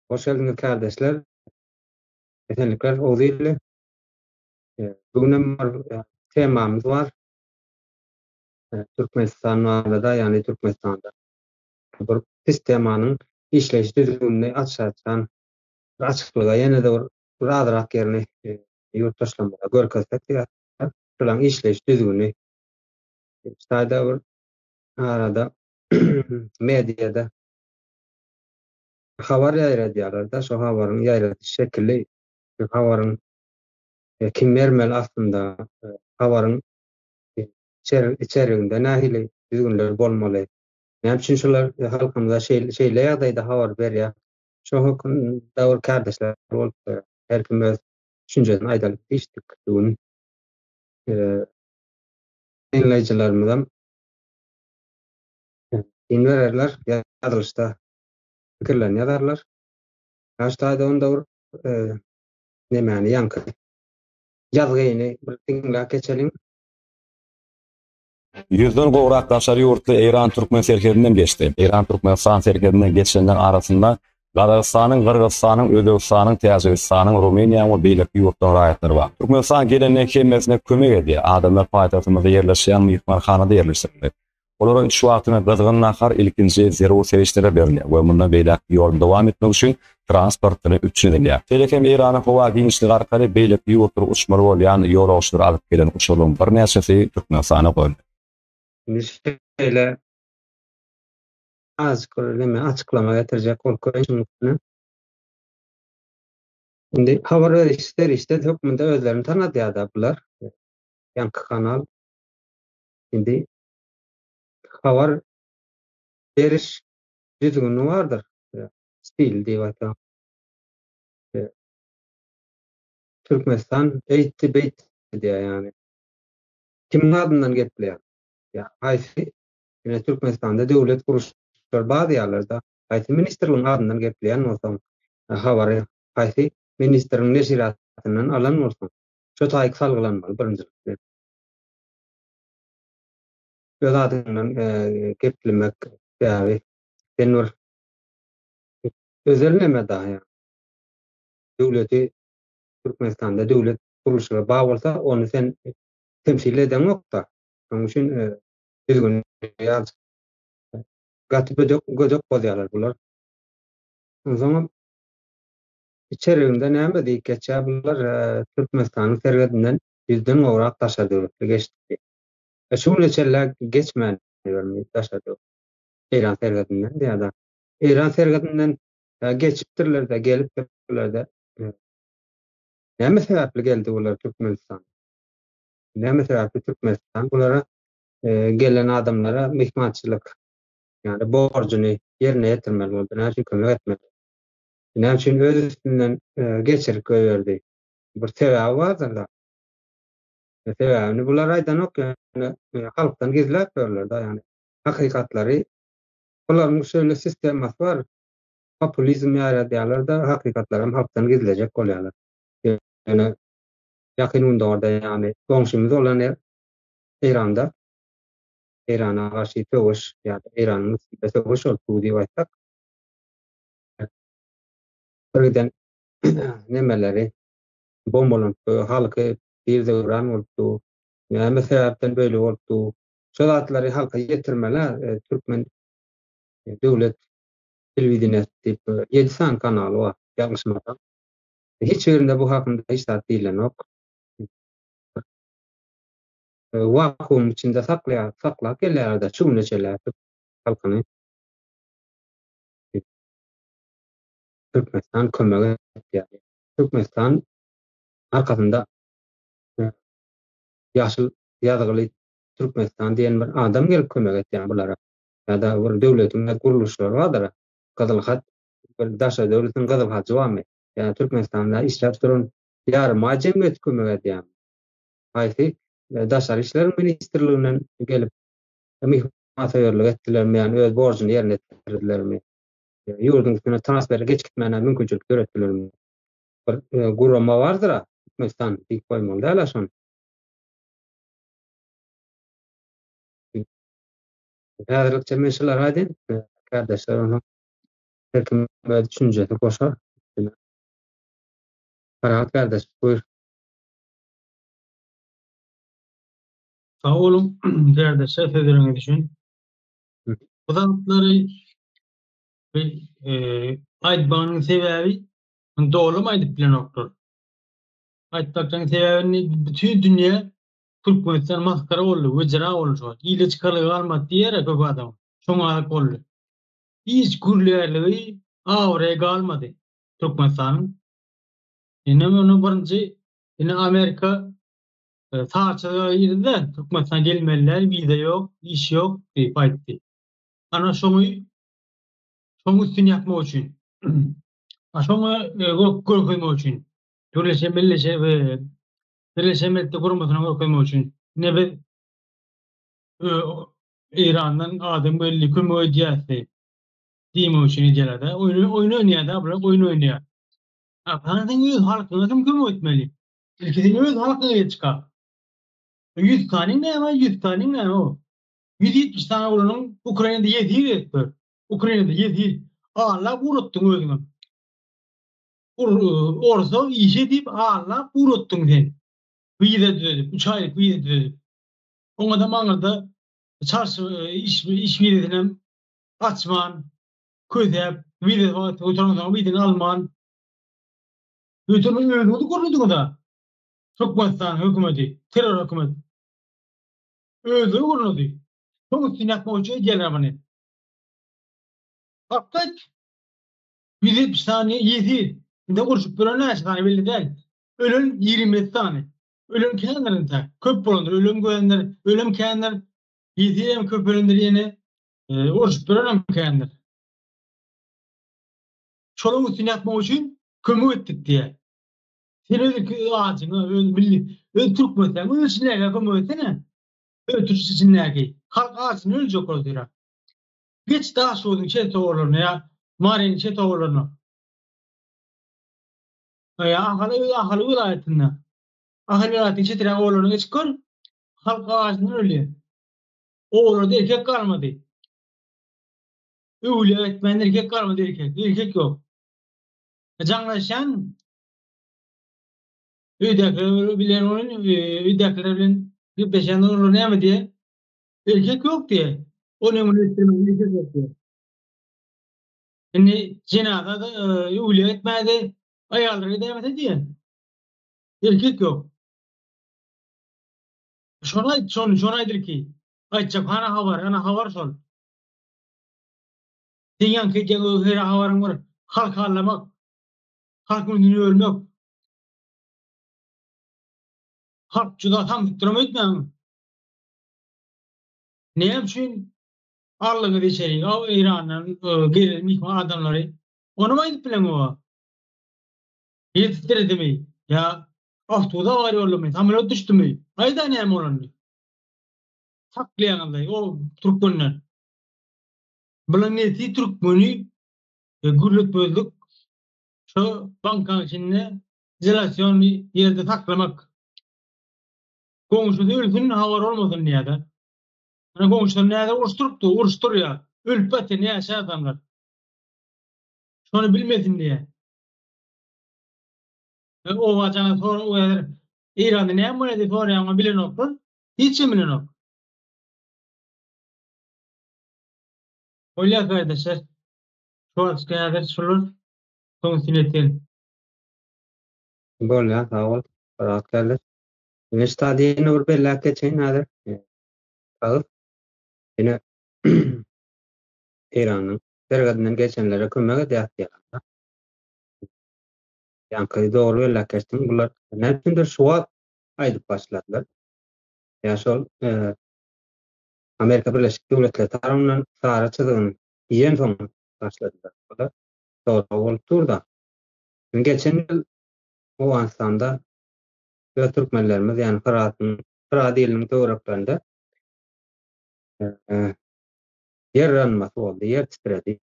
Hoş geldiniz kardeşler. Esenlikler Oğuz'uyla. Bugün temamız var. Türkmenistan'da yani Türkmenistan'da. Bu pis temanın işleyiş düzgünlüğünü açıkçası açıklığa yine de bir rahat yerini yurttaşlarımıza görkezsek ya. Şulan işleyiş düzgünlüğü sayda bir arada medyada haber yayarlar da şu haberin yayarlışı şekilli haberin kim vermeli aslında haberin içeriğinde nähili düzgünler bolmaly. Näme üçin şolar halkymyza şeýle ýagdaýda habar berýär. Şo höküm dawr kardeşler bolup her kim öz düşünjesini aýdalyp işdik. Bugün dinleýijilerimizem dinlerler ýazgyşda pikirlerini ýazarlar. Haştaýda onda bir nämäni ýanky ýazgyny bir dinläp geçelim. Yüzden gowrak daşary ýurtly Eýran Türkmen serkedinden geçdi. Eýran Türkmenistan serkedinden geçenler arasında Gazagystanyň, Kyrgyzstanyň, Özbegistanyň, Täjikistanyň, Rumeniýanyň we beýleki ýurtdan raýatlary bar. Türkmenistan gelenek hemmesine kömek edýär. Adamlar paýtagtymyzda ýerleşýän mehmanhanada ýerleşdirildi. Olaryň şu wagtyna gyzgyn nahar ilkinji zero sevişlere berilýär we mundan beýleki ýol dowam etmek üçin transportlaryny üçin edilýär. Telekom Eýranyň howa giňişligi arkaly beýleki ýurtlara uçmaly bolýan ýolagçylar alyp gelen uçuryň bir näçesi Türkmenistana goýuldy. Şeýle az görülme açıklama getirecek olkoýşyny. Şimdi habar verişler işte hökümde özlerini tanıdýar bular. Ýanky kanal. Şimdi habar beriş düzgünlüğü vardır. Stil diýip aýtan. Türkmenistan eýtdi beýt diýär ýani. Kimin adyndan gepleýär? Ya haýsy Türkmenistanda döwlet guruşlar bar ýerlerde haýsy ministrligiň adyndan gepleýän bolsaň habary haýsy ministrligiň neşiratynyň alan bolsaň şo taýyk salgylanmaly birinjilikle. Öz adyndan geplemek ýa-ni denwer özel näme daýy. Döwleti Türkmenistanda döwlet guruluşyna bar bolsa onu sen temsil eden nokta. Şonuň üçin düzgün ýaz gatyp gödök bolýarlar bular. O zaman içeriğinde näme diýip geçýär bular Türkmenistanyň serhedinden yüzden gowrak taşady geçdi. Şu neçeler geçmän bermi taşady. Eýran serhedinden diýär. Eýran serhedinden geçipdirler de gelip durlar da. Näme sebäpli geldi bular Türkmenistan? Näme sebäpli Türkmenistan bulara gelen adamlara mehmançylyk yani borcuny yerine ýetirmeli boldy. Näçe kömek etmeli. Näçe öz üstünden geçirip goýberdi. Bir sebäbi bardyr da. Sebäbini bular aýdanok halkdan gizläp berler da yani. Hakykatlary bularnyň şöyle sistemasy var. Populizm ýaradýarlar da hakykatlary hem halkdan gizlejek bolýarlar. Yani yakınında orada yani komşumuz olan Eýranda Eýrana garşy töwüş ýa-da Eýranyň töwüş boldy diýip aýtsak. Birden nemeleri bombalanıp halky bir döwran boldy. Näme sebäpden böyle boldy? Şol atlary halka ýetirmeler Türkmen döwlet telewizionyny diýip 7 san kanaly bar ýagşymada. Hiç ýerinde bu hakynda hiç zat diýilenok. Vakum içinde saklap gelýärler şu neçeler halkyny Türkmenistan kömek etdi. Türkmenistan arkasında ýaşyl ýazgyly Türkmenistan diýen bir adam gelip kömek etdi bulara. Ýa-da bir döwletiň guruluşlary bardyr. Gyzyl hat bir daşa döwletiň gyzyl hat jawamy. Ýa Türkmenistanda işläp duran ýarma jemgyýet kömek etdi. Haýsy Daşary işler ministrliginden gelip mehmanhaýarlyk etdilermi, ýani öz borcuny ýerine ýetirdilermi? Ýurdun üstüne transfer geçitmene mümkinçilik göretdilermi? Bir gurama bardyr, Türkmenistan diýip goýmaly däl şonu. Häzirlikçe meşeler aýdyn, kardeşler onu herkim öz düşünjesi goşar. Ferhat kardeş, buyur. Sağ olun değerli seyircileriniz için. Hı. Bazıları aýdbagynyň sebebi dolum aýdyp bilen okdur. Aýtbakyň sebäbini bütün dünýä Türkmenistan maskara boldy, wyjra bolýar. Ýyly çykalygy almady diýer köp adam. Şoňa boldy. Hiç gürlerligi awraya galmady Türkmenistanyň. Ene onu birinji Amerika saçyga ýerde Türkmenistan gelmeliler, wiza ýok, iş ýok diýip aýtdy. Ana şoňy üstün ýapmak üçin. Şoňa görkezmek üçin. Türleşe milleşe we Birleşen Milletler Guramasyna görkezmek üçin. Nebe İrandan adam belli kömek edýärdi. Diýmek üçin edýärler. Oyun oynýar, bular oyun oynýar. Afganyň öz halkyna kim kömek etmeli? Ilkisi öz halkyna ýetişýär. 100 tanyň näme, 100 tanyň näme o? 170 tane olanın Ukrayna'da yediği etti. Ukrayna'da yediği. Allah unuttun özünü. Orada işe deyip Allah unuttun sen. Vize düzedip, 3 aylık vize düzedip. Ona da manada çarşı iş vizesinden açman, közep, vize oturandan vizeni alman. Bütün özünü kuruldu da. Türkmenistan hükümeti, terör hükümeti. Özünü kuruldu. Çok üstün yapma uçuyor diyorlar bana. Fakat 170 tane yedi. Bir de kurşup duran ne tane belli değil. Ölüm 20 tane. Ölüm kendilerinde. Köp bulundur. Ölüm görenler. Ölüm kendiler. Yedi hem köp ölümleri yine. Kurşup duran kendiler. Çoluk üstün yapma için kömür ettik diye. Sen öyle ağacına öyle Türk mesela. Öyle içine kömür etsene. Öyle Türk içine halk ağacını ölecek oluyor. Geç daha soğudun toğurlarına ya. Marenin toğurlarına. Ya ahalı vilayetinde. Ahalı vilayetin çetire oğullarına geç kır. Halk ağacını öyle. Oğullarda erkek kalmadı. Öyle etmeyen erkek kalmadı erkek. Erkek yok. Canlaşan ödekiler bilen onun ödekiler bilen bir beşen olur ne mi diye. Erkek yok diye. Onu emniyettirmeyen erkek yok diye. Şimdi cenazada öyle etmedi. Ayarları devam diye. Erkek yok. Şonaydır ki aytjak ana habar sol. Diýen ki her habarın var. Halk anlamak. Halk ününü ölmek. Halk juda tam tuturamaytman. Ne üçin Arlygy geçeri, o İran'dan gelmiş adamları. Onu aýdyp bilen o. Yetiştirdimi? Ya Aftuda var ýolmy, samolyot düşdümi? Aýda näme bolandy? Saklaýanday o Türkmenler. Bulan neti Türkmeni gürlük böldük. Şu bankanın içinde izolasyon yerde saklamak. Komşu ölsün havar olmasın diye de. Yani komşular nerede uruşturuyor. Ölpeti ne yaşa adamlar. Şunu bilmesin diye. O vacana sonra o eder. İran'da ne yapmalı sonra ama bilen oklar. Hiç bilen ok. Öyle arkadaşlar. Şu an kadar sorulur. Son sinetin. Bol ya, sağ ol. Ferhat kardeş. Stadiýany bir bellek geçeň häzir. Agyr. Ene Iranyň sergadinden geçenlere kömek edýär. Ýa-ni dogry bellek geçtiň. Bular näçindir suwat aýdyp başladylar. Ya şol Amerika Birleşik Devletleri tarapyndan sara çyzygyny ýen soň başladylar. Bular sonra bolupdyr da. Geçen ýyl Owganistanda Türkmenlerimiz ýani Fırat eliniň töwereklerinde yer ranmasy boldy, yer titredi.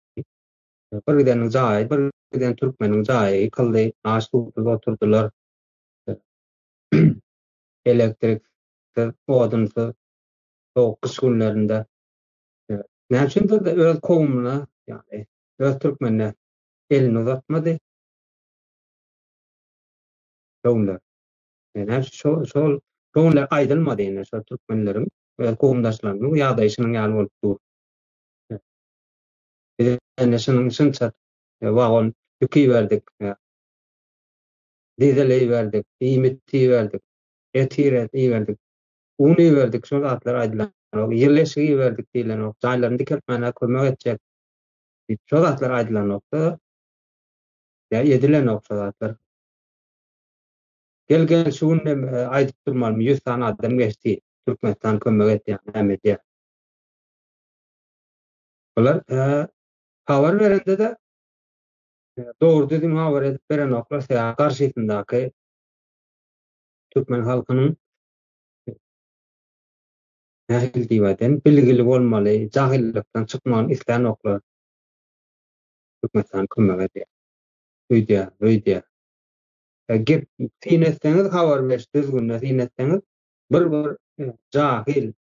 Birden jaý, birden Türkmeniň jaý kyldy, aşdyp oturdular. Elektrik, odunsu, soğuk kış günlerinde. Näçindir öz kowmuna, ýani öz Türkmenine elini uzatmadı. Şoňlar. Yani şoňlar aýdylmady ýene şu türkmenleriň we gowumdaşlarynyň ýagdaýynyň ýaly bolup dur. Ene şunyň şunça wagon ýüki berdik, dizel berdik, iýmiti berdik, etiret berdik, uny berdik, şu zatlar aýdylan. Ýerleşigi berdik diýilen ok, jaýlaryny dikeltmäne kömek etjek. Şu zatlar aýdylan okda, edilen ok şu zatlar. Gel şunu aýdyp durmaly, 100 tane adam geçdi. Türkmenistan kömek etdi, ämedi. Bular habar berende de doğru düzgün habar edip beren oklar karşısındaky Türkmen halkynyň nähil diýýärden bilgili bolmaly, jahillikden çykmagy isleýän oklar Türkmenistan kömek etdi. Öýdýär. Gep tinetseňiz habar berýär, düzgün tinetseňiz bir jahil,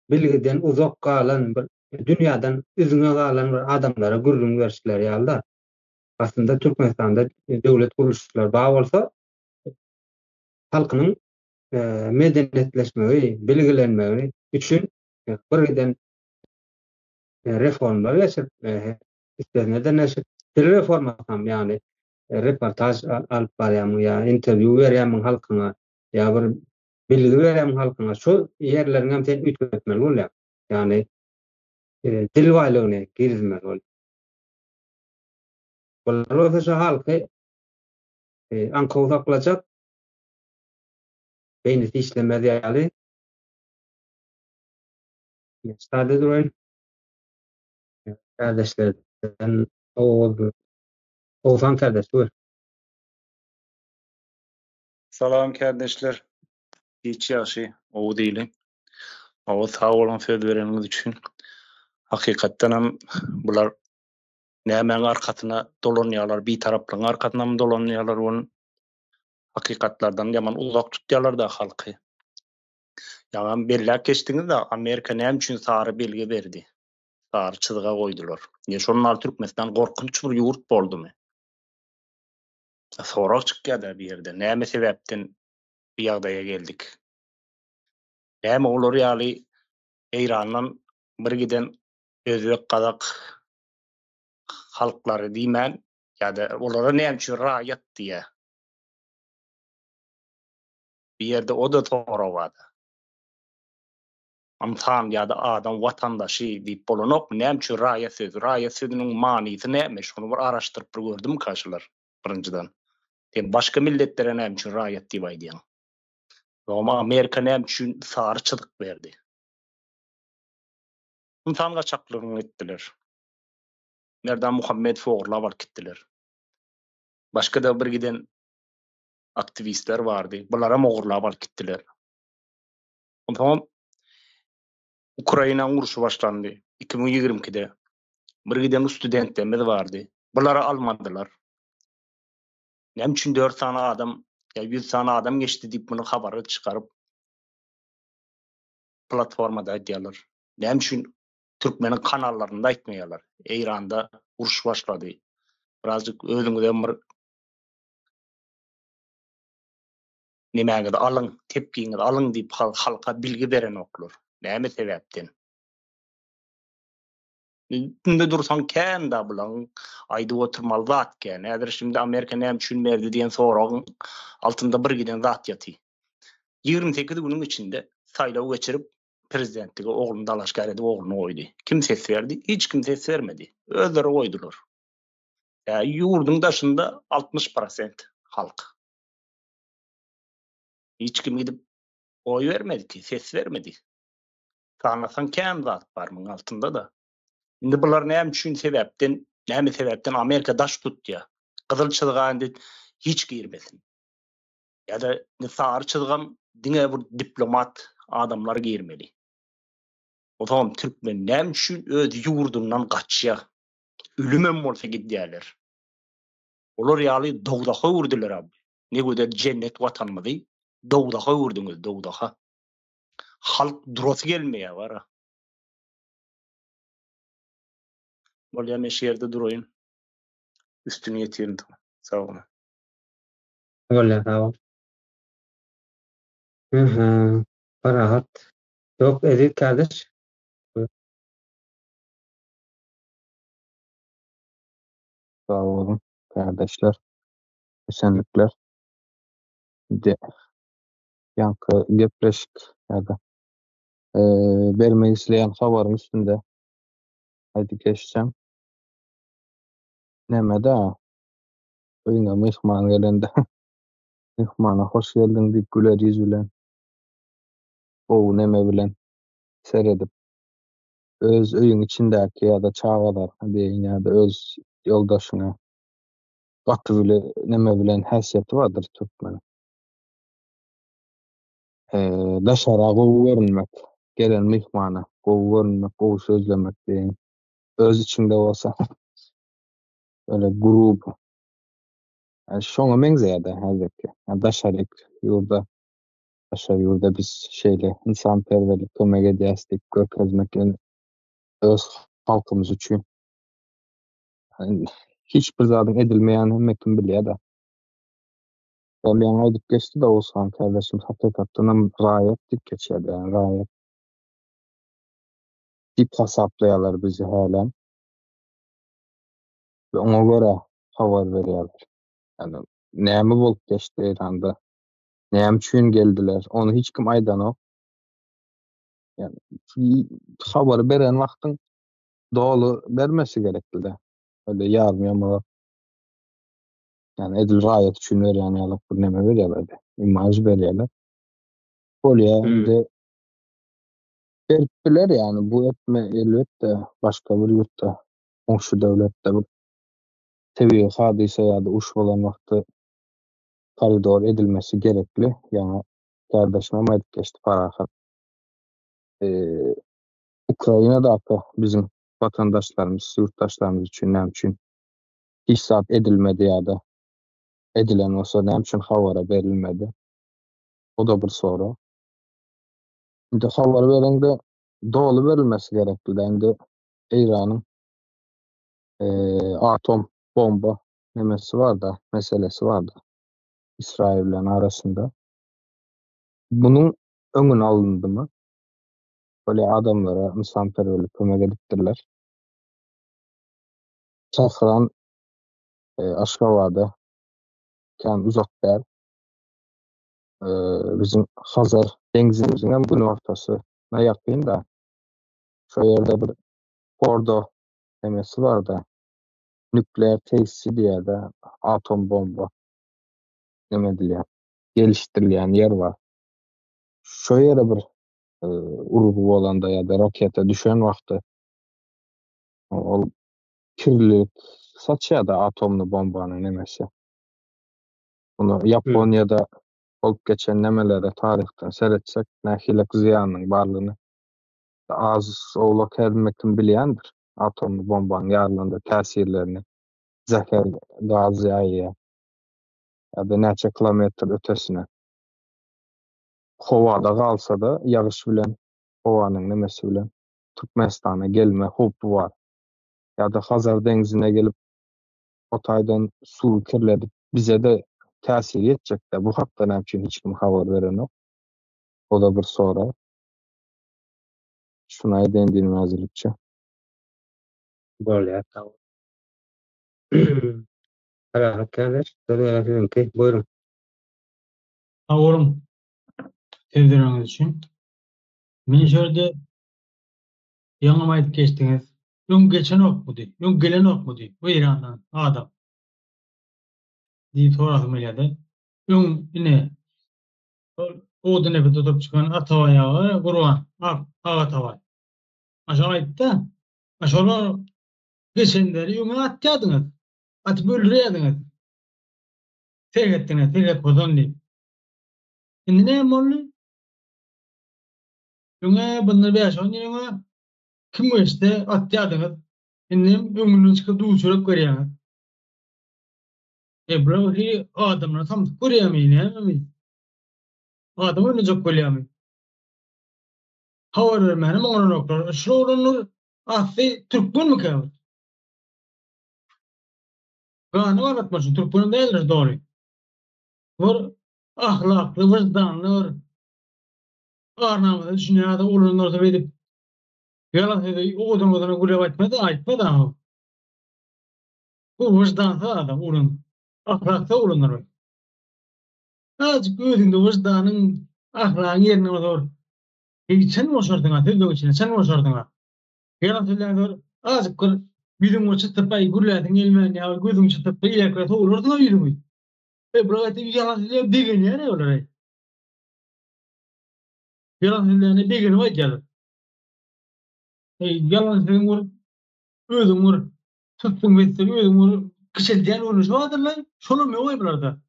bilgiden uzak galan bir dünýäden üzüňe galan bir adamlara gürrüň berişler ýalylar. Aslında Türkmenistan'da devlet kuruluşlar bağ olsa halkının medeniyetleşmeyi, bilgilenmeyi için birden reformlar yaşır. İstediğinde neşir. Reform tam yani reportaj alıp barayım ya interview vereyim halkına ya bir bilgi vereyim halkına şu yerlerin hem sen ütmetmeli ol yani dil vaylığına girizmeli ol. Bunlar şu halkı anka uzaklayacak beynisi işlemedi yani sadece durayım kardeşlerden Oğuzhan kardeş buyur. Salam kardeşler. Hiç yaşı o değilim. O sağ olan söz vereniniz için. Hakikaten hem bular nämen arkasına dolanýarlar, bir taraplyň arkasına mı dolanýarlar onun hakikatlardan yaman uzak tutýarlar da halky. Yaman bellek geçtiňiz de Amerika näme üçin sarı belge berdi? Sarı çyzga goýdular. Ne şonlar Türkmenistan gorkunç bir ýurt boldumy? Sorak çykýar bir ýerde. Näme sebäpden bir ýagdaýa geldik? Näme olar ýaly Eýrandan bir giden özbek kazak halklary diýmän ýa-da olara näme üçin raýat diýe. Bir ýerde o da sorawady. Amsan ýa-da adam watandaşy diýip bolanok näme üçin raýat sözüniň manysy näme? Şonu bir araşdyryp gördüm kaşylar birinjiden. Başga milletlere näme üçin raýat diýip aýdýan. Ama Amerika näme üçin sarı çyzyk berdi? İnsan gaçaklaryny etdiler. Nereden Muhammed Foğurla var gittiler. Başka da bir giden aktivistler vardı. Bulara Moğurla var gittiler. Tamam. Ukrayna uruşu başlandı. 2022'de. Bir giden studentlerimiz vardı. Bulara almadılar. Näme üçin 4 tane adam ya 100 tane adam geçti deyip bunu habary çıkarıp platformada aýdýarlar. Näme üçin Türkmenin kanallarında aýtmaýarlar. Eýranda uruş başlady. Birazcık özüňizden bir nimäge alyň, tepkiňizi alyň diýip halka bilgi beren oklar. Näme sebäpden? Ünde dursan kän da bulan aýdyp oturmaly zat kän. Näder şimdi Amerika näme üçin berdi diýen soragyň altynda bir giden zat ýaty. 28 günüň içinde saýlaw geçirip prezidentligi oğlunu dalaşgar edip oğlunu goýdy. Kim ses verdi? Hiç kim ses vermedi. Özleri goýdular. Ýurdun daşynda 60% halk. Hiç kim gidip oy vermedi ki, ses vermedi. Sanasan kän zat bar muň altynda da. Indi bular näme üçin sebäpden Amerika daş tutýar. Gyzyl çyzgany hiç girmesin. Ya-da sarı çyzgam diňe bir diplomat adamlar girmeli. O zaman Türkmen näme üçin öz ýurdundan gaçýar? Ölümem bolsa gidýärler. Olar ýaly dogdaha urdular abi. Ne göder cennet watanmydy? Dogdaha urduňuz, dogdaha. Halk durasy gelmeýär bara. Bolýan şerde durayın. üstüne yetirdim. Sağ olun. Bolýar, sag ol. Parahat. Yok, edip kardeş. Sağ olun kardeşler, esenlikler. De yankı gepreşik ya da bermeyi isleyen habarın üstünde haydi geçsem. Neme da öýüňe mehman gelende mehmana hoş geldin diýip güler yüz bilen, o neme bilen seredip öz öýüň içindäki ýa-da çagalar diýen ýa-da öz ýoldaşyna gaty bile neme bilen häsiýeti bardyr türkmeniň. Daşara gowy görünmek, gelen mehmana gowy görünmek, gowy sözlemek diýen. Öz içinde bolsa öyle grup. Şoňa meňzeýär-de häzirki. Daşaryk ýurda, daşary ýurda biz şeýle insanperwerlik kömek edýäsdik, görkezmek öz halkymyz üçin. Hiç bir zadyň edilmeýän hemmekim bilýär-de. Ben bir aýdyp geçdi de Oğuzhan kardeşim hakykatdan raýat dik geçýär, yani raýat. Dip hasaplaýarlar bizi hälem. Ve ona göre habar berýärler. Yani näme bolup geçdi Eýranda, näme üçin geldiler, onu hiç kim aýdanok. Yani habar beren wagtyň dolu bermesi gerekdi-de. Öyle ýarym ýamalap. Yani edil raýat üçin berýän ýalyp bir neme berýärler-de. Imaj berýärler. Bolýa indi beripdiler yani bu etme elbetde başka bir ýurtda, goňşy döwletde bu tebii hadise ýa-da uş bolan wagty koridor edilmesi gerekli. Yani kardeşime aýdyp geçdi parahat. Ukrainada bizim vatandaşlarımız, yurttaşlarımız üçün näme üçin ihsat edilmedi ýa-da edilen olsa näme üçin habara berilmedi? O da bir soru. Indi habar berende dolu berilmesi gerekli. Indi Eýranyň atom bomba nemesi var da, meselesi var da İsrail bilen arasında. Bunun öňüne alındymy? Böyle adamlara misafirperwerlik kömek edipdirler. Tahran, Aşgabat'da, kan uzak däl. Bizim Hazar deňzimizin hem gün ortasyna ýakyn da. Şo ýerde bir Fordo nemesi var da, nükleer tesisi diýär-de, atom bomba neme dilýär, gelişdirilýän yer var. Şo ýere bir urgu bolanda ýa-da raketa düşen wagty ol kirlilik saçýar-da atomly bombanyň nemesi. Bunu Yaponiýada bolup geçen nemelere tarihten seretsek nähilek ziýanyň barlygyny az oglak hermekim bilýändir. Atomly bombanyň ýarylanda täsirlerini, zäher gazy ýaýýar. Ýa-da näçe kilometr ötesine. Howada galsa-da ýagyş bilen, howanyň nemesi bilen Türkmenistana gelme hopy bar. Ýa-da Hazar deňzine gelip o taýdan suw kirledip bize de täsir etjek-de bu hakda näme üçin hiç kim habar berenok? O da bir soru. Şuna edendiğim hazırlıkça. Bolýar, sag ol. Parahat kardeş, buyurun. Sağ olun. Sevdiriniz için. Men şöyle ýaňam aýdyp geçdiňiz. Ýön geçen okmady, ýön gelen okmady. Bu Eýrandan adam. Diýip soradym elede. Ýön ine o dene bir tutup çıkan atawayağı gurban. Atawa. Aşağı aýtdy. Aşağı geçenleri ýöne atýadyňyz. Atyp öldürýärdiňiz. Tegetdiňiz, teget bozan diýip. Indi näme boldy? Ýöne bunlar beýaşan ýöne kim geçdi atýadyňyz. Indi öňüňden çykyp duýşurak görýäňiz. Browhi adamlar tam görýärmi? Adam öňe jok bolýarmy? Habar bermäni moňa nokta. Şoňlar asy türkmen mi käbir? Gany öğretmesi Türkmen değildir doğru. Var ahlaklı, vicdanlı, arnamada düşünýärde ulunlar da edip yalan söýdi, odan gülep aýtmady ama. Bu vicdanlı adam ulun. Ahlaklı ulunlar. Azıcık özüňde vicdanyň, ahlakyň ýerine otur. Sen boşardyňa, tüldüň içine sen boşardyňa. Yalan söýläňler, azıcık bizim o çıtıp ay gürlädiň elmeni ýa gözüň çıtıp ýekre togururdyňa ýürüňiz. Buraya yalan söýläp degen ýere olar. Yalan söýläne degen waýjaly. Yalan söýläňler özüň bir tutduğun mesele özüň bir kişilden olmuş vardır şonu mu oy burada?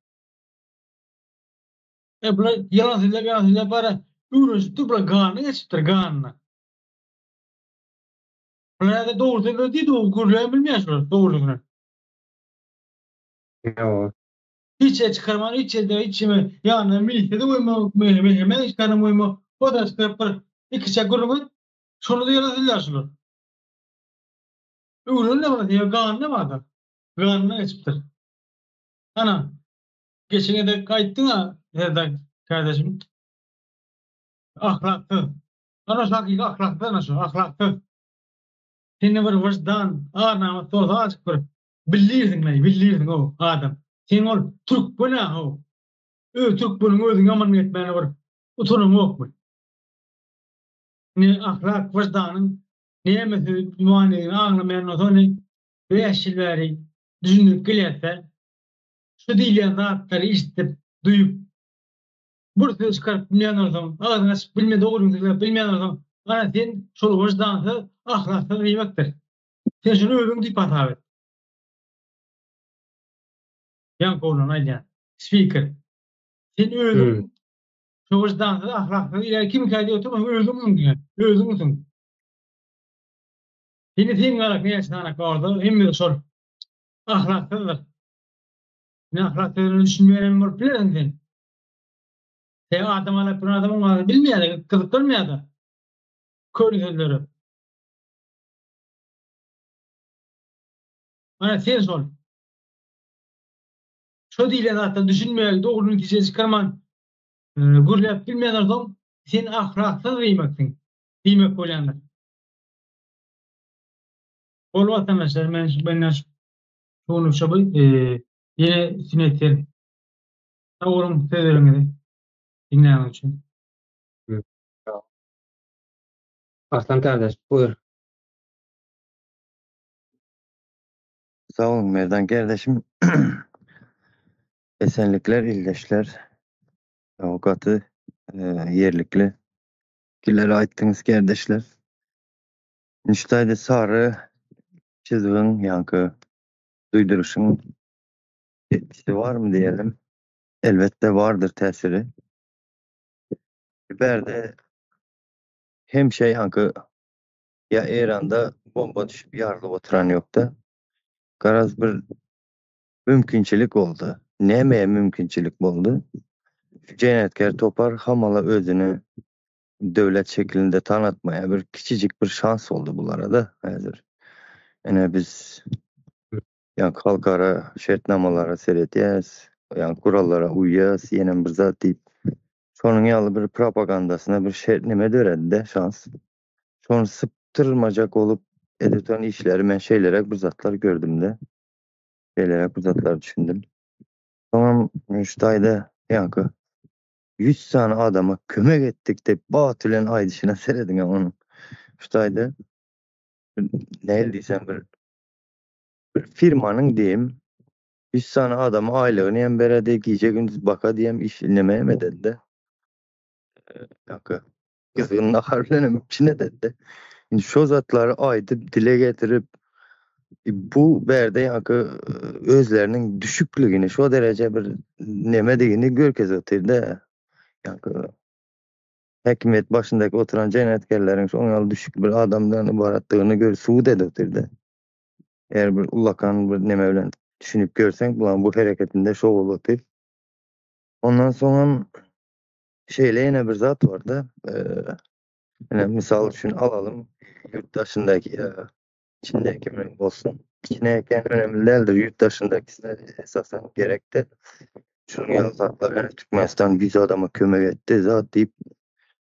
Bular yalan söylep bara ürüş tupla ganı geçipdir ganı. Bular da doğru söylüyor değil o gurulay bilmiyorlar doğruluğunu. Ýa, Hiç çıkarman içime yani milite de uyma ben çıkarım uyma o da çıkarıp iki çakırımı şonu da yalan söylüyorlar. Ürün ne var diye ganı ne vardır? Ganı geçipdir. Ana geçene de kayıttın ha nereden kardeşim? Ahlaklı. Ana şakil ahlaklı nasıl? Ahlaklı. Seni bir vicdan, arnama toz açık bir bilirsin o adam. Sen ol Türk buna o. Türk bunun özün aman etmeni bir utunum yok mu? Ne ahlak vicdanın ne mesela muayenenin anlamayan o sonra 5 yıl veri düşünüp gelirse şu diliyen zatları istip duyup burada çıkarıp bilmeyen olsam ağzını açıp bilme doğru bilmeyen olsam bana sen şol vicdansız ahlaksız demektir. Sen şunu özün deyip hata et. Yan kolun aydan. Speaker. Sen özün şu vicdansız ahlaksız ileri kim kaydı oturma özün diye. Özün müsün? Sen olarak ne yaşana kaldı? Hem de sor. Ahlaksızdır. Ne ahlaksızlığını düşünmeyelim var bilen sen. Sen adam alıp bir adamın var bilmeyen kızık bilmeyen köylü sözleri. Bana sen sor. Şu değil zaten düşünmeyen doğru netice çıkarman gurlep bilmeyen adam sen ahlaksız demeksin. Demek olanlar. Ol vatandaşlar ben şunu şabı yine sinetler. Doğrum sözlerimi dinleyen için. Arslan kardeş buyur. Sağ olun Merdan kardeşim. Esenlikler, ildeşler, avukatı, yerlikli. Kimlere aitdiniz kardeşler? Niştayda sarı çizgin yankı duyduruşun etkisi var mı diyelim? Elbette vardır tesiri. Berde hem şey yankı ya İran'da bomba düşüp yarılıp oturan yok da garaz bir mümkünçilik oldu. Nemeye mümkünçilik oldu? Cennetkar Topar hamala özünü devlet şeklinde tanıtmaya bir küçücük bir şans oldu bulara da hazır. Yani biz yani halkara şartnamalara seyredeceğiz, yani kurallara uyacağız, yine bir zat deyip sonun yalı bir propagandasına bir şartname döredi de şans. Sonra sıptırılmacak olup editörün işleri ben şeylere bir zatlar gördüm de şeylere bir zatlar düşündüm. Tamam Müştay'da yankı 100 tane adama kömek ettik de batılen aydışına seyredin ya onu. Müştay'da ne diysen bir firmanın diyeyim 100 tane adamı aylığını hem berede giyecek gündüz baka diyem iş inlemeye mi dedi de kızgının harflenem içine dedi de şimdi şu zatları aydıp dile getirip bu berde yankı özlerinin düşüklüğünü şu derece bir nemediğini görkez oturdu yankı hekimiyet başındaki oturan cennetkerlerin son yıl düşük bir adamdan ibaratlığını gör suud oturdu. Eğer bir ulakan bir nemevlen düşünüp görsen bu hareketinde şov olur. Ondan sonra şeyle yine bir zat vardı. Yani misal şunu alalım. Yurttaşındaki ya içindeki mi olsun. içineyken önemli değildir. Yurt dışındakisine esasen gerekti. Şunu yazdılar. Yani Türkmenistan 100 adama kömek etti. Zat deyip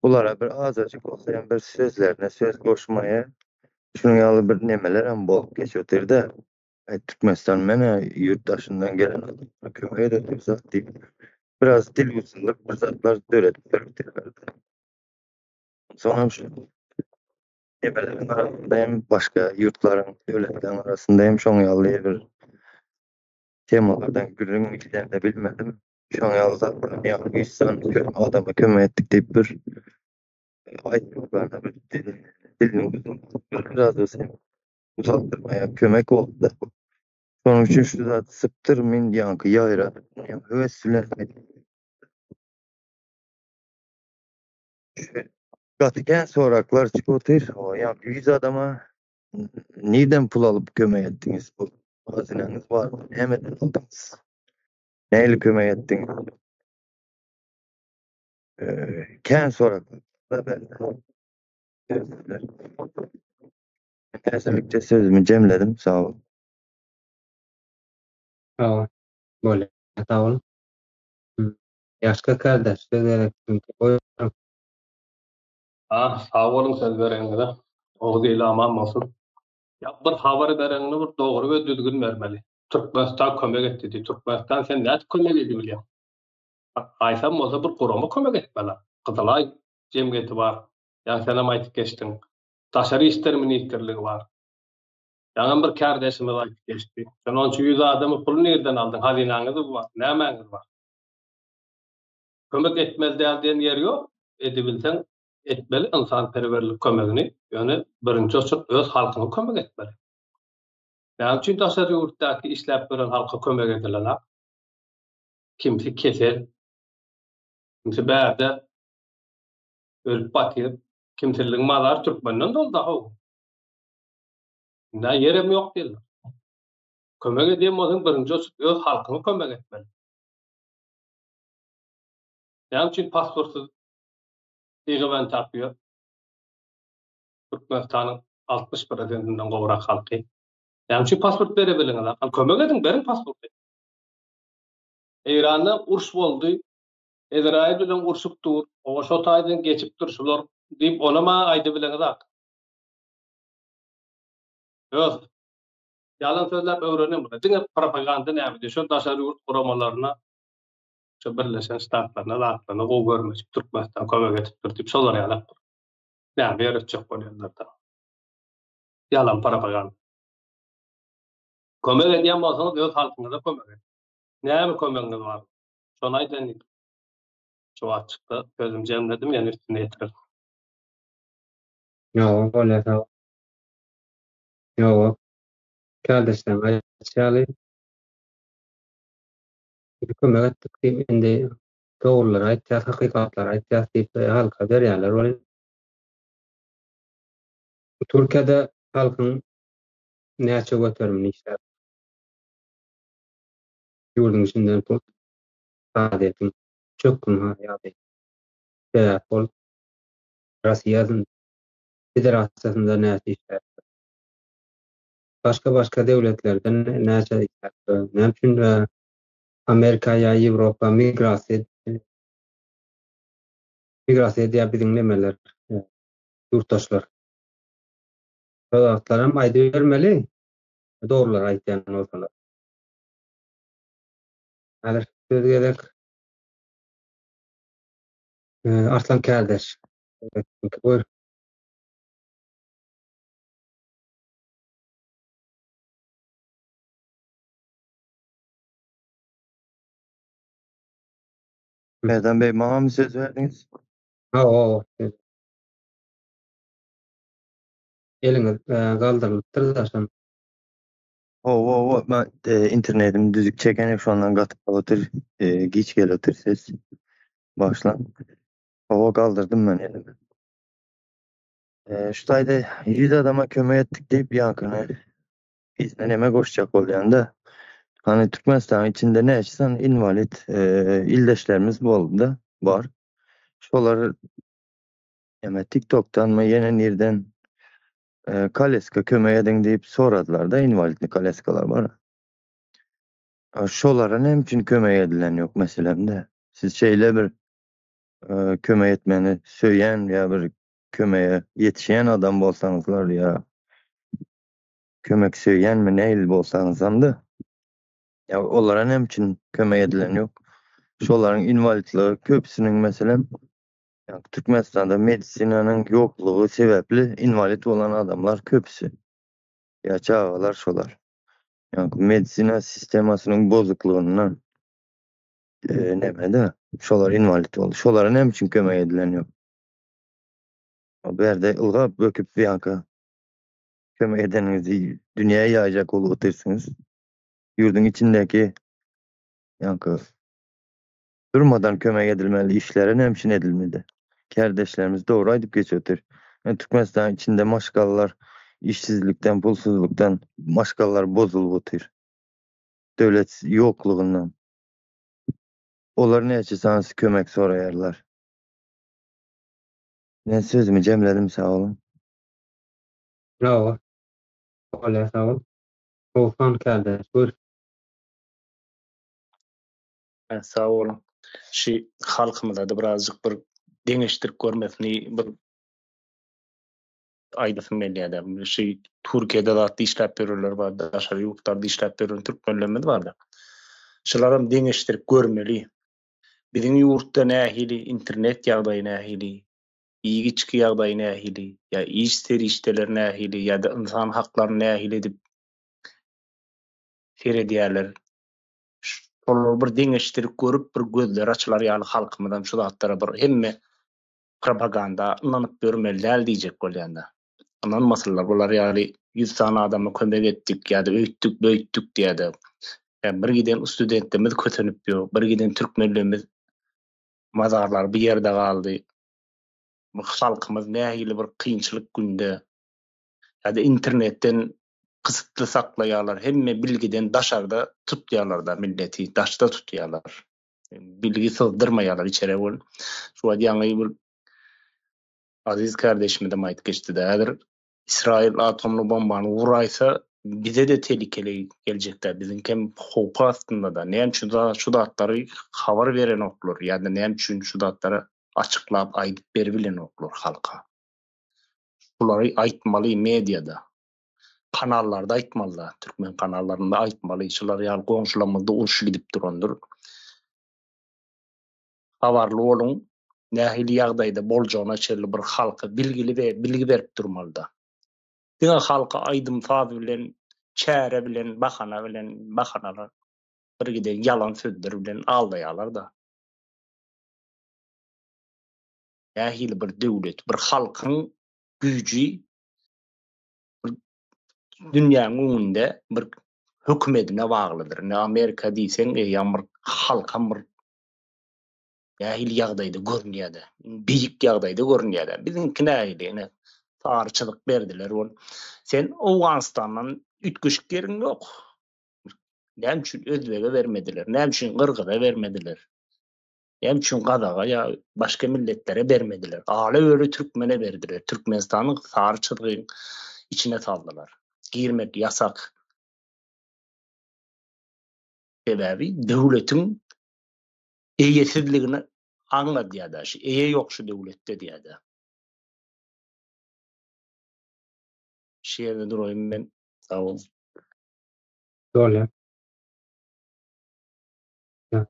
bulara bir azıcık olsa yani bir sözlerine söz koşmaya şunu yalı bir nemeler hem bol geçiyordur da Türkmenistan mene yurt dışından gelen adamlara kömek etti. Zat deyip biraz dil uzunluk bir zatlar öğretip verdi. Sonra şu nebelerin arasındayım, başka yurtların, devletlerin arasındayım. Şoň ýaly bir temalardan gülüň ikide bilmedim. Şoň ýaly zatlar ýa-ni insan adama kömek etdik diýip bir aýtmalarına bir dilini biraz da sen uzatdyrmaya kömek boldy. Şonuň üçin şu zat syptyr men ýanky ýaýradyp, höweslenmedim. Gatyken soraklar çıkıptyr. O ýa 100 adama niden pul alıp kömek etdiňiz? Bu hazineniz var mı? Hemeden aldyňyz. Näyle kömek etdiňiz? Kän soraklar da belde. Täzelikçe sözümü jemledim. Sağ ol. Sağ ol. Böyle. Sağ ol. Yaşka kardeş. Söz buyurun. Sağ olun söz bereňize. Oğuz ýyly aman bolsun. Ya bir habary bereňini bir dogry we düzgün bermeli. Türkmenistan kömek etdi. Türkmenistan sen näçe kömek edip bilýär? Aýsam bolsa bir gurama kömek etmeli. Kızılay jemgyýeti bar. Ya senem aýtyp geçdiň. Taşary işler ministrligi bar. Ýa-ni bir kardeşimiz aýtyp geçdi. Sen onçu 100 adamy pul nerden aldyň? Hazinaňyz bar. Nämeňiz bar? Kömek etmeli diýen ýer ýok. Edibilsen etmeli insan perwerlik kömegini, ýöne birinji oçuk öz halkyna kömek etmeli. Näme üçin taşary ýurtdaky işläp beren halka kömek edilenler? Kimsi kesel, kimsi bäde ölüp batyr, kimsiliň malary türkmenden doldy haw. Näme ýerem ýok diýerler. Kömek edýän bolsaň birinji oçuk öz halkyna kömek etmeli. Näme üçin pasportsuz ýygyban tapýar? Türkmenistanyň 60%-inden gowrak halky. Näme üçin pasport bere bileňler? Kömek ediň, beriň pasporty. Eýranda uruş boldy. Izrail bilen urşupdyr. O şo taýdan geçip durşular diýip onama aýdy bileňler. Öz yalan sözler öwrenem. Diňe propaganda näme diýär? Şo daşary ýurt guramalaryna şu Birleşen Ştatlaryna zatlaryna gowy görmejip Türkmenistan kömek etipdir diýip şolar ýalap. Näme berejek bolýarlar da. Yalan propaganda. Kömek edýän bolsaňyz öz halkyňyza kömek edin. Näme kömegiňiz bar? Şonu aýdyn. Şu açykda sözüm jemledim, ýani üstüne ýetirelim. Ýok, böyle sağ ol. Ýok. Kardeşlerim aýtýaly. Kömek etdik diýip endi dogrular aýtýar, hakykatlar aýtýar diýip halka berýärler bolan. Türkiýede halkyň näçe götermini işler. Ýurdun içinden pul adetin çökkün ýa-da sebäp bolup Russiýanyň federasiýasynda näçe işler. Başka devletlerden näçe işler. Näme üçin Amerika ýa Ýewropa migrasiýa diýip biziň nemeler ýurtdaşlar. Şolatlar hem aýdyp bermeli. Dogrular aýtýan bolsalar. Häzir söz gerek. Arslan kardeş. Buyur. Merdan Bey, maňa mı söz berdiňiz? O. Eliňiz galdyrylypdyr daşan. Ben internetim düzük çeken şondan gatyp otur, giç gelýär ses. Başlan. Kaldırdım ben elimi. Şu taýda 100 adama kömek etdik diýip ýankyny bizden neme goşjak bolýanda hani Türkmenistan içinde näçe invalid ildeşlerimiz boldy da bar. Şolary TikTok'tan mı ýene nerden Kaleska kömek edin deyip soradılar da invalidli kaleskalar var. Şolara ne için kömek edilen yok meselemde. Siz şeyle bir kömek etmeni söyleyen ya bir kömeğe yetişen adam bolsanızlar ya kömek söyleyen mi neyli bolsanız da ya onlara ne için kömek edilen yok. Şoların invalidliği köpsünün meselem yani Türkmenistan'da medisinanın yokluğu sebepli invalid olan adamlar köpsü. Ya çağalar şolar. Yani medisina sistemasının bozukluğundan nemede şolar invalid oldu. Şolara ne için kömek edilen yok. O berde ılgap böküp bir yanka kömek edeninizi dünyaya yayacak olup otursunuz. Yurdun içindeki yankı durmadan kömek edilmeli işlere ne için edilmedi. Kardeşlerimiz doğru aydıp geçiyordur. Yani Türkmenistan içinde maşgallar işsizlikten, pulsuzluktan maşgallar bozulup otur. Devlet yokluğundan. Onlar ne açısanız kömek sorayarlar. Ben sözümü cemledim sağ olun. Bravo. Öyle sağ ol. Oğuzhan kardeş buyur. Sağ olun. Halkymyza da birazjyk bir deňeşdirip görmesini bir aýdasym gelýär. Türkiýede zatdy işläp berýärler bar, daşary ýurtlarda işläp berýän türkmenlerimiz barda. Şolaram deňeşdirip görmeli. Biziň ýurtda nähili internet ýagdaýy nähili, iýgiçki ýagdaýy nähili, ýa iş serişdeler nähili, ýa-da insan haklaryny nähili edip seredýärler. Şolar bir deňeşdirip görüp bir gözleri açylar ýaly halkymyzdan şu zatlara bir hemme propaganda inanyp bermeliler diýjek bolýanda. Ananmasylar bular ýaly 100 sany adama kömek etdik ýa-da öýtdik, böýtdik diýdi. Bir giden studentimiz kötenip ýok, bir giden türkmenlerimiz mazarlar bir ýerde galdy. Bu halkymyz nähili bir kynçylyk günde ýa-da internetden kısıtlı saklaýarlar. Hemme bilgiden daşarda tutýarlar da milleti, daşda tutýarlar. Bilgi sızdırmaýarlar içeri bol. Şu ýaňy bir aziz kardeşime de aýdyp geçdi dädir. İsrail atomlu bombany vuraýsa bize de tehlikeli gelecekler. Bizim kem hopa aslında da. Näme üçin şu datlary habar beren oklar. Yani näme üçin şu datlary açıklap aýdyp berbilen oklar halka. Bulary aýtmaly mediada. Kanallarda aýtmaly. Türkmen kanallarında aýtmaly. Şular ýaly goňşularymyzda uruş gidip durandyr. Habarly bolun. Nähili ýagdaýda boljagyna çelli bir halka bilgi berip durmaly da. Diňe halka aýdym taby bilen, çäre bilen, bahanalar bir gide ýalan sözler bilen aldaýarlar da. Nähili bir döwlet, bir halkyň güýji dünýäň öňünde bir hökümetine baglydyr. Ne Amerika diýseň, ýa-da halkam bir nähili ýagdaýda görünýär. Biýik ýagdaýda görünýär. Biziňki nähili tarçylyk berdiler bol. Sen Awganistandan ütgüşik geriň ýok. Näme üçin Özbege bermediler? Näme üçin Gyrgyza bermediler? Näme üçin Gazaga ýa başga milletlere bermediler? Ala öýle türkmene berdiler. Türkmenistanyň tarçylygyň içine saldylar. Girmek ýasak. Sebäbi döwletiň eýesizligini anladýar da. Eýe ýok şu döwletde diýär. Şeýle duraýyn men. Sağ ol. Öyle. Ya.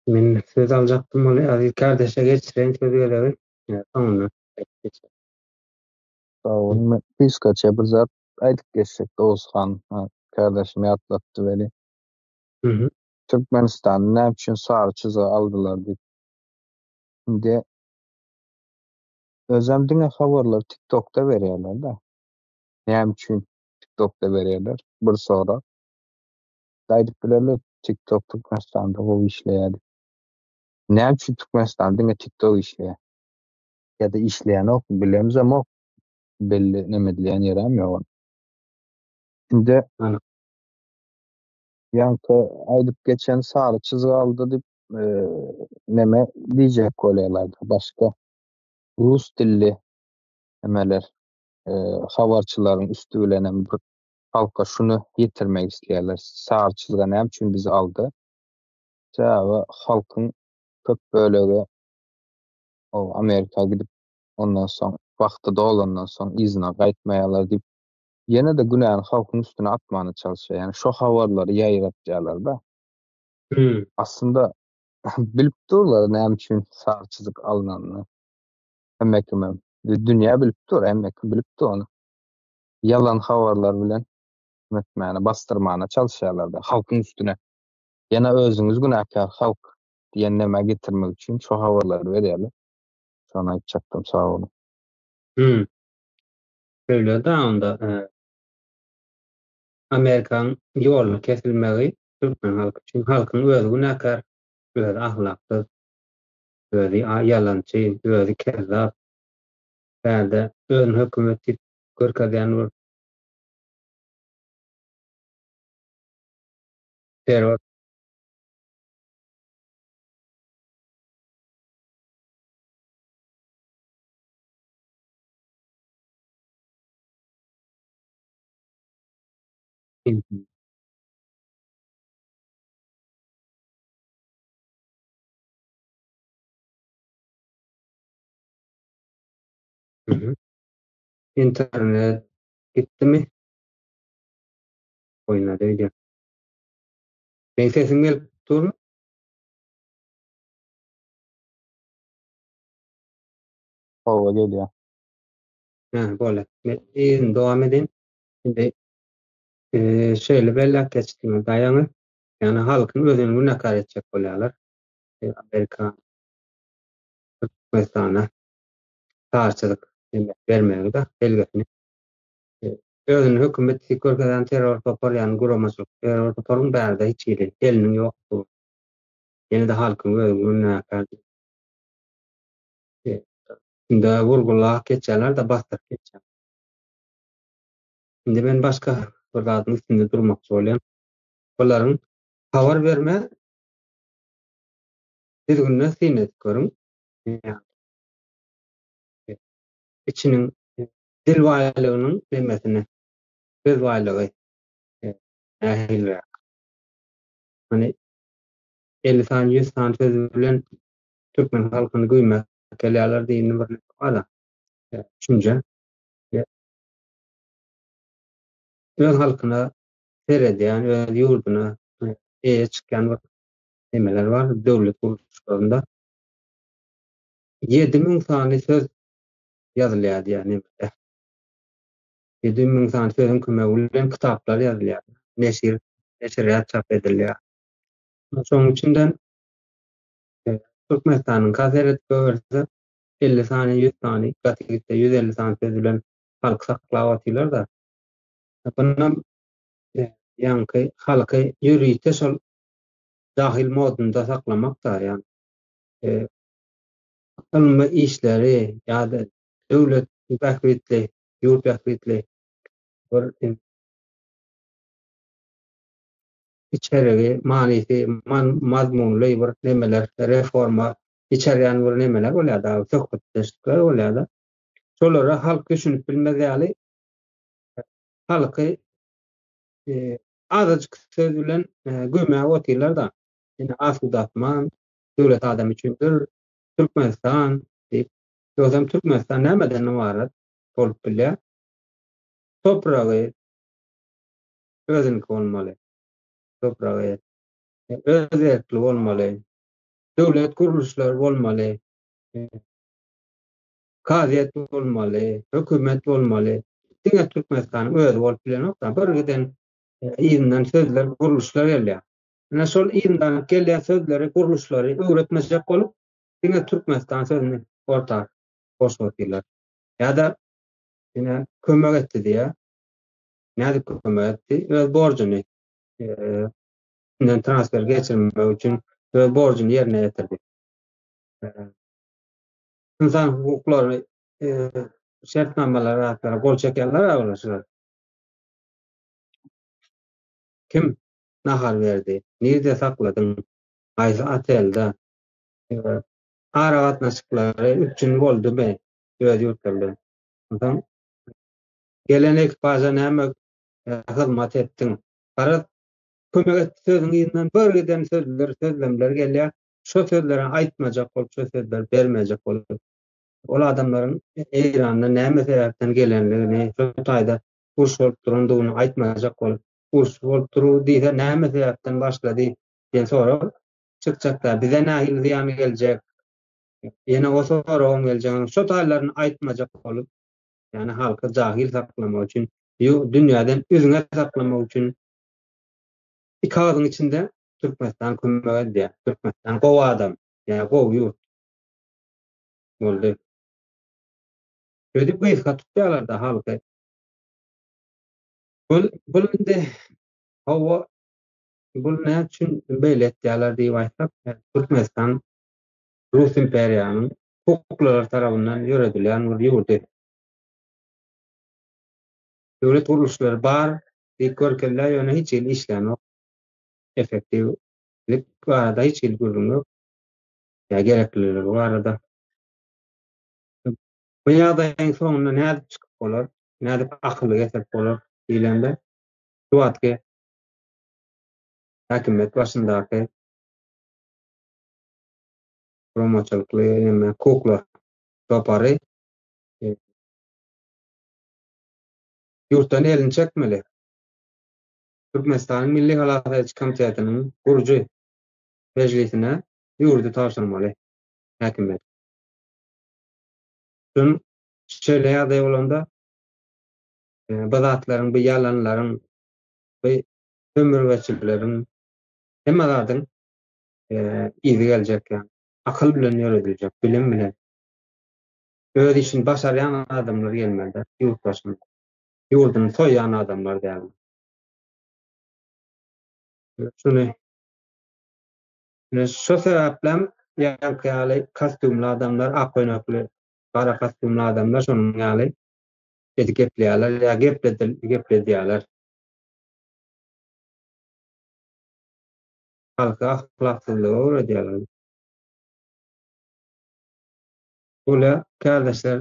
Men söz alacaktım onu aziz kardeşe geçiren sözü gelebilir. Ya, sonra. Sağ olun. Biz kaça bir zat aýdyp geçsek Oğuzhan kardeşim ýatlatdy beni. Hı. Türkmenistan näme üçin sary çyzy aldylar diýip. Indi özüm diňe habarlar TikTok'ta berýärler da. Näme üçin TikTok'ta berýärler? Bir sonra aýdyp bilerler TikTok Türkmenistanda bu işleýär. Näme üçin Türkmenistan diňe TikTok işleýär? Ya da işleýän ok bilemiz ama belli nemedilýän ýeram ýok. Indi Ana. yankı aýdyp geçen sary çyzy aldy diýip neme diýjek bolýarlar. Başga rus dilli emeler habarçylaryň üstü bilen bir halka şunu ýetirmek isleýärler. Sağırçylyga näme üçin bizi aldy? Jaby halkyň köp bölegi o Amerika gidip ondan soň wagty dolandan soň izine gaýtmaýarlar diýip ýene de günahy halkyň üstüne atmany çalyşýar. Ýani şo habarlary ýaýratýarlar da. Aslında bilip durlar näme üçin sağırçylyk alynanyny. Hemmekime dünýä bilip dur, hemmekim bilip dur onu. Yalan habarlar bilen etmäni bastyrmana çalyşýarlar da halkyň üstüne. Ýene özüňiz günahkar halk diýen näme getirmek üçin şo habarlary berýärler. Şonu aýtjakdym, sag bolun. Öyle de onda Amerikan ýoluna kesilmegi Türkmen halky üçin halkyň özü günahkar, özü ahlaksyz, özü ýalançy, özü kezzap. Bäde özüň hökümeti görkezýän bir terör internet gitdimi? Oynadı öýdü. Beň sesim gelip durmy? Hawa gelýär. Bolar. Men dowam edin. Şimdi şeýle bellek geçdiňiz daýany. Ýani halkyň özüni günahkar etjek bolýarlar. Amerika Türkmenistana sağırçylyk demek bermegi de belgesini. Özüni hökümeti görkezýän terör topar ýani guramaçylyk terör toparyň bärde hiç eliniň ýokdugy. Ýene de halkyň özüni günahkar Inde vurgulap geçýärler da bastyryp geçýär. Indi men başga bir zadyň üstünde durmakçy bolýan. Bolaryň habar berme dilgünde synet görüň. İçiniň dil baýlygynyň demesine söz baýlygy ähilrak. Hani 50 san 100 san söz bilen Türkmen halkyny güýmek kelýärler diýeni bir ala. Düşünje öz halkyna seredýän öz ýurduna çykýan bir nemeler bar döwlet guruluşlarynda. 7000 sany söz ýazylýar ýani. 7000 sany sözüň kömegi bilen kitaplar ýazylýar. Neşiriyat çap edilýär. Şoň üçin Türkmenistanyň gazetet göwerse 50 sany 100 sany gazetede 150 sany söz bilen halk saklap atýarlar da. Bundan ýanky halky ýürüýte şol dahil modunda saklamak da ýani. Alma işleri ýa-da döwlet bahwetli, ýurt bahwetli bir içerigi, manisi, mazmunly bir nemeler, reforma içerýän bir nemeler bolýar da, söhbetleşikler bolýar da. Şolara halk düşünüp bilmezýäli, halky azajyk söz bilen gömäge otyrlar da. Ýani asudatman, döwlet adamy üçindir, Türkmenistan diýip, ýönem Türkmenistan nämeden ibaret bolup bilýär. Topragy özüniki bolmaly. Topragy öz erkli bolmaly. Döwlet guruluşlary bolmaly. Kaziýet bolmaly, hökümet bolmaly. Diňe Türkmenistanyň özü bolup bilenokda bir giden ýygynyň sözler, guruluşlar gelýär. Ene şol ýygynyň gelýän sözleri, guruluşlary öwretmejek bolup, diňe Türkmenistan sözüni orta boşlatýarlar. Ýa-da ine kömek etdi diýe. Näde kömek etdi? Öz borjuny transfer geçirmek üçin öz borjuny ýerine ýetirdi. İnsan hukuklary şertnamalary atlara gol çekenler awlaşylar. Kim nahar berdi? Nerede sakladyň? Aýsy atelde ara gatnaşyklary üçin boldumy? Öz ýurtlarda. Ondan gelenek baza näme hyzmat etdiň. Gara kömek etdi sözüň ýerinden bir giden sözlemler gelýär. Şo sözleri aýtmajak bolup, şo sözleri bermejek bolup. Ol adamlaryň Eýranda näme sebäpden gelenligini, şo taýda uruş bolup durandygyny aýtmajak bolup, uruş bolup durýar diýse näme sebäpden başlady diýen sorag çykjak-da bize nähil ziýany geljek. Ýene o soragyň geljek, şo taýlaryny aýtmajak bolup, ýani halky jahil saklamak üçin, dünýäden üzüňe saklamak üçin iki adyň içinde Türkmenistan kömek edýär. Türkmenistan gowy adam, ýa gowy ýurt. Boldy. Ödip beýska tutýarlar da halky. Bul indi hawa bul näme üçin beýle etýärler diýip aýtsak, Türkmenistan Rus imperiýanyň hukuklar tarapyndan ýöredilen bir ýurt. Döwlet guruluşlary bar, görkezler ýöne hiç il işlenok. Efektivlik barada hiç il görünmüyor. Ya gereklileri bu arada. Bu ýagdaýyň soňunda näde çykyp bolar, näde akylly geçip bolar diýilende, şu atky häkimet başyndaky promoçylykly ýa-da hukuklar topary ýurtdan elini çekmeli. Türkmenistanyň Milli Halakat Komitetining gurucu mejlisine ýurdu taşyrmaly häkimet. Şun şeýle ýagdaý bolanda bu zatlaryň, bu ýalanlaryň, bu sömürgäçilikleriň hemmalaryň izi geljek ýa-ni akyl bilen ýörediljek, bilim bilen. Öz işini başarýan adamlar gelmeli, ýurt başyna. Ýurduny soýan adamlar däl. Şunu şo sebäplen ýa-ni kostümli adamlar, ak oýnakly, gara kostümli adamlar şonuň ýaly gepleýärler, ýa gepledýärler. Halka ahlaksyzlygy öwredýärler. Ola kardeşler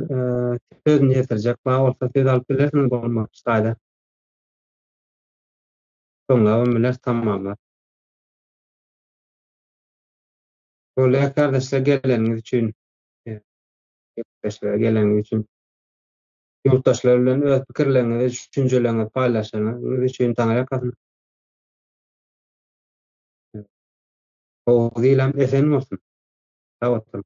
sözünü yetirjek, ba olsa söz alyp bilersiniz bolmak istaýdy. Soňra biler tamamlar. Ola kardeşler geleniňiz üçin, geleniňiz üçin, ýurtdaşlar bilen öz pikirleriňizi, düşünjeleriňizi paýlaşanyňyz üçin taňa ýakasyn. O diýlem esen bolsun. Sag otur.